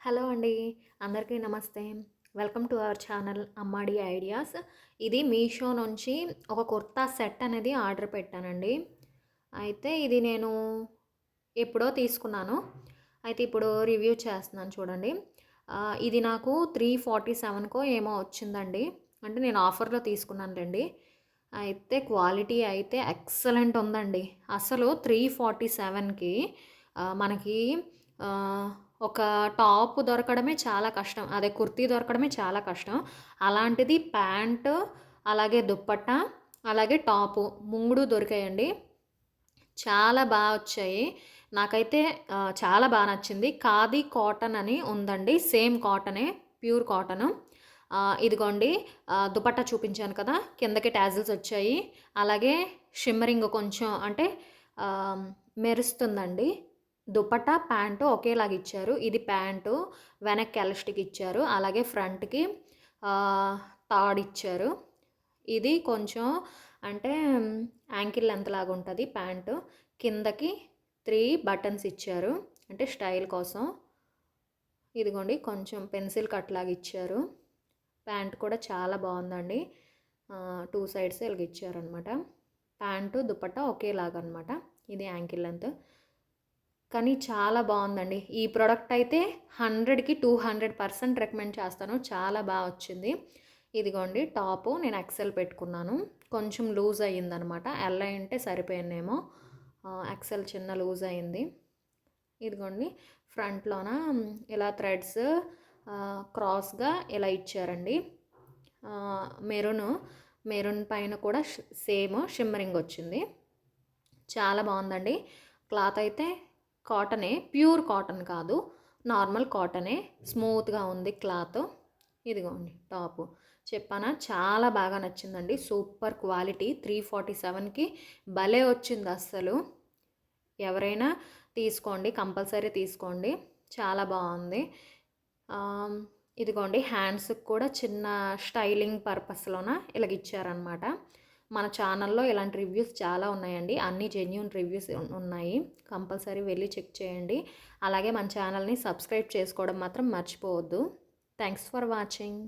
Hello అండి. అందరికీ నమస్తే. Welcome to our channel Ammadi ideas. ఇది మీషో నుంచి ఒక కుర్తా సెట్ అనేది ఆర్డర్ పెట్టానండి. అయితే ఇది నేను ఎప్పుడో తీసుకున్నాను. అయితే ఇప్పుడు రివ్యూ చేస్తున్నాను చూడండి. ఇది నాకు 347కో ఏమో వచ్చిందండి. అంటే నేను ఆఫర్‌లో తీసుకున్నానులెండి. అయితే క్వాలిటీ అయితే ఎక్సలెంట్ ఉందండి. అసలు 347కి మనకి ఆహ్, ఒక టాప్ దొరకడమే చాలా కష్టం. అదే కుర్తీ దొరకడమే చాలా కష్టం. అలాంటిది ప్యాంటు, అలాగే దుప్పట్టా, అలాగే టాపు 3 దొరికాయండి. చాలా వచ్చాయి. నాకైతే చాలా నచ్చింది. ఖాదీ కాటన్ అని ఉందండి. సేమ్ కాటనే. Pure cotton. ఇదిగోండి దుపట్టా చూపించాను కదా! కిందకి టాజిల్స్ వచ్చాయి. అలాగే షిమ్మరింగ్ కొంచెం అంటే ఆహ్, మెరుస్తుందండి. దుపట్టా, ప్యాంటు ఒకేలాగా ఇచ్చారు. ఇది ప్యాంటు. వెనక్కి ఎలాస్టిక్ ఇచ్చారు. అలాగే ఫ్రంట్‌కి ఆహ్, తాడిచ్చారు. ఇది కొంచెం అంటే యాంకిల్ లెంత్ లాగా ఉంటది ప్యాంటు. కిందకి 3 బటన్స్ ఇచ్చారు. అంటే స్టైల్ కోసం. ఇదిగోండి కొంచెం పెన్సిల్ కట్ లాగా ఇచ్చారు. ప్యాంట్ కూడా చాలా బావుందండి. 2 సైడ్స్ ఇలాగ ఇచ్చారనమాట. ప్యాంటు, దుపట్టా ఒకేలాగనమాట. ఇది యాంకిల్ లెంత్. కానీ చాలా బావుందండి. ఈ ప్రొడక్ట్ అయితే 100కి 200% రికమెండ్ చేస్తాను. చాలా వచ్చింది. ఇదిగోండి టాపు నేను ఎక్సెల్ పెట్టుకున్నాను. కొంచెం లూజ్ అయ్యిందనమాట. ఎల్ అయ్యుంటే సరిపోయిందేమో. ఎక్సెల్ చిన్న లూజ్ అయింది. ఇదిగోండి ఫ్రంట్‌లోన ఇలా థ్రెడ్స్ క్రాస్‌గా ఇలా ఇచ్చారండి. మెరూను, మెరూన్ పైన కూడా సేమ్ షిమ్మరింగ్ వచ్చింది. చాలా బావుందండి. క్లాత్ అయితే కాటనే. ప్యూర్ కాటన్ కాదు. నార్మల్ కాటనే. స్మూత్‌గా ఉంది క్లాత్. ఇదిగోండి టాపు. చెప్పానా చాలా బాగా నచ్చిందండి. సూపర్ క్వాలిటీ 347కి భలే వచ్చింది అస్సలు. ఎవరైనా తీసుకోండి. కంపల్సరీ తీసుకోండి. చాలా బావుంది. ఇదిగోండి హ్యాండ్స్‌కి కూడా చిన్న స్టైలింగ్ పర్పస్‌లోన ఇలాగిచ్చారనమాట. మన ఛానల్లో ఇలాంటి రివ్యూస్ చాలా ఉన్నాయండి. అన్నీ జెన్యూన్ రివ్యూస్ ఉన్నాయి. కంపల్సరీ వెళ్ళి చెక్ చేయండి. అలాగే మన ఛానల్‌ని సబ్స్క్రైబ్ చేసుకోవడం మాత్రం మర్చిపోవద్దు. Thanks for watching.